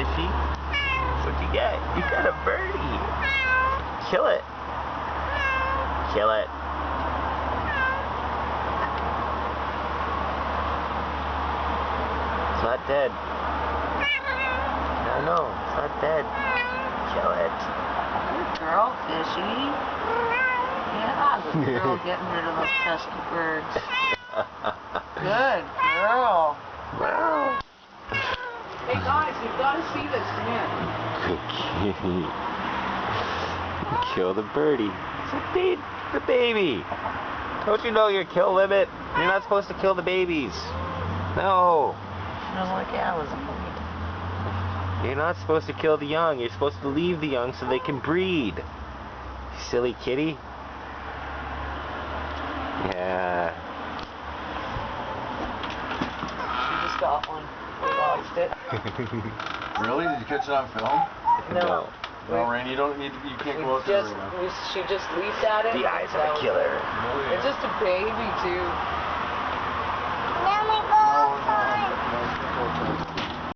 Phishy. What'd you get? You got a birdie. Kill it. Kill it. It's not dead. No, it's not dead. Kill it. Good girl, Phishy. Yeah, good girl getting rid of those pesky birds. Good girl. Wow. Hey guys, you've got to see this. Come here. Good kitty. Kill the birdie. It's the baby. Don't you know your kill limit? You're not supposed to kill the babies. No. She doesn't like animals. You're not supposed to kill the young. You're supposed to leave the young so they can breed. You silly kitty. Yeah. She just got one. We lost it. Really? Did you catch it on film? No. No, Rain, you don't need to, you can't go out there right now. She just leaped at it. The eyes of a killer. Really? It's just a baby too. No, no, no, no, no, no, no, no, no.